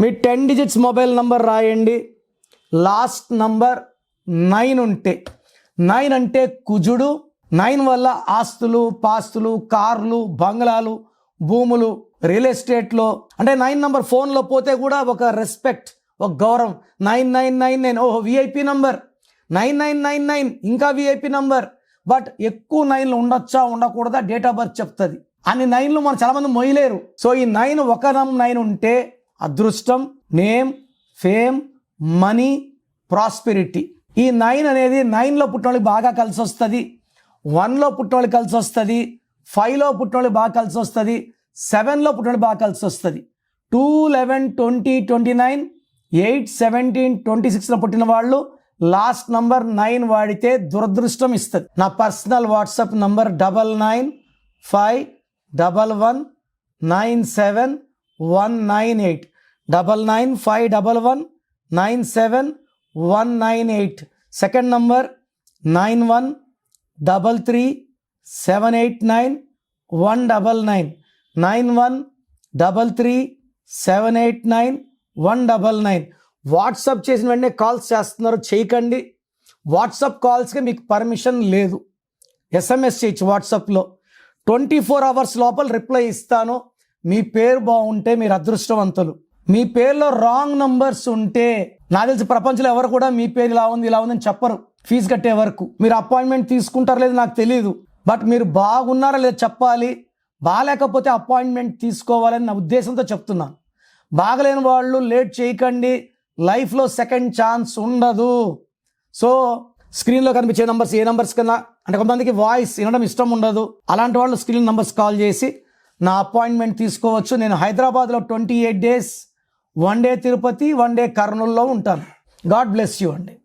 మీ 10 digits mobile number రాయండి. Last number 9 ఉంటే, 9 అంటే కుజుడు. 9 వల్ల ఆస్తులు, పాస్తులు, కార్లు, బంగ్లాలు, భూములు, రియల్ ఎస్టేట్లో, అంటే 9 నంబర్ ఫోన్లో పోతే కూడా ఒక రెస్పెక్ట్, ఒక గౌరవం. 9999 ఓహో విఐపి నంబర్. 9999 ఇంకా విఐపి నంబర్. బట్ ఎక్కువ 9లు ఉండొచ్చా ఉండకూడదా డేట్ ఆఫ్ బర్త్ చెప్తుంది. అన్ని 9లు మనం చాలామంది మొయ్యలేరు. సో ఈ 9 ఒక 9 ఉంటే అదృష్టం, నేమ్, ఫేమ్, మనీ, ప్రాస్పెరిటీ. ఈ 9 అనేది 9లో పుట్టినోళ్ళకి బాగా కలిసి వస్తుంది, 1లో పుట్టినోళ్ళకి కలిసి వస్తుంది, 5లో పుట్టినోళ్ళకి బాగా కలిసి వస్తుంది, 7లో పుట్టినోళ్ళకి బాగా కలిసి వస్తుంది. 2, 11, 20, 29, 8, 17, 26లో పుట్టిన వాళ్ళు లాస్ట్ నంబర్ 9 వాడితే దురదృష్టం ఇస్తుంది. నా personal WhatsApp number 995197198198 9951197198. Second number 9133789199 9133789199. WhatsApp చేసిన వెంటనే కాల్స్ చేస్తున్నారు, చేయకండి. వాట్సాప్ కాల్స్కి మీకు పర్మిషన్ లేదు. ఎస్ఎంఎస్ చేయొచ్చు వాట్సాప్లో. 24 అవర్స్ లోపల రిప్లై ఇస్తాను. మీ పేరు బాగుంటే మీరు అదృష్టవంతులు. మీ పేరులో రాంగ్ నంబర్స్ ఉంటే, నాకు తెలిసి ప్రపంచంలో ఎవరు కూడా మీ పేరు ఇలా ఉంది ఇలా ఉందని చెప్పరు ఫీజు కట్టే వరకు. మీరు అపాయింట్మెంట్ తీసుకుంటారో లేదో నాకు తెలియదు, బట్ మీరు బాగున్నారా లేదో చెప్పాలి. బాగాలేకపోతే అపాయింట్మెంట్ తీసుకోవాలని నా ఉద్దేశంతో చెప్తున్నాను. బాగలేని వాళ్ళు లేట్ చేయకండి, లైఫ్లో సెకండ్ ఛాన్స్ ఉండదు. సో స్క్రీన్లో కనిపించే నంబర్స్ ఏ నంబర్స్ కన్నా, అంటే కొంతమందికి వాయిస్ వినడం ఇష్టం ఉండదు, అలాంటి వాళ్ళు స్క్రీన్ నంబర్స్ కాల్ చేసి నా అపాయింట్మెంట్ తీసుకోవచ్చు. నేను హైదరాబాద్లో 28 days, 1 day తిరుపతి, 1 day కర్నూలులో ఉంటాను. గాడ్ బ్లెస్ యూ అండి.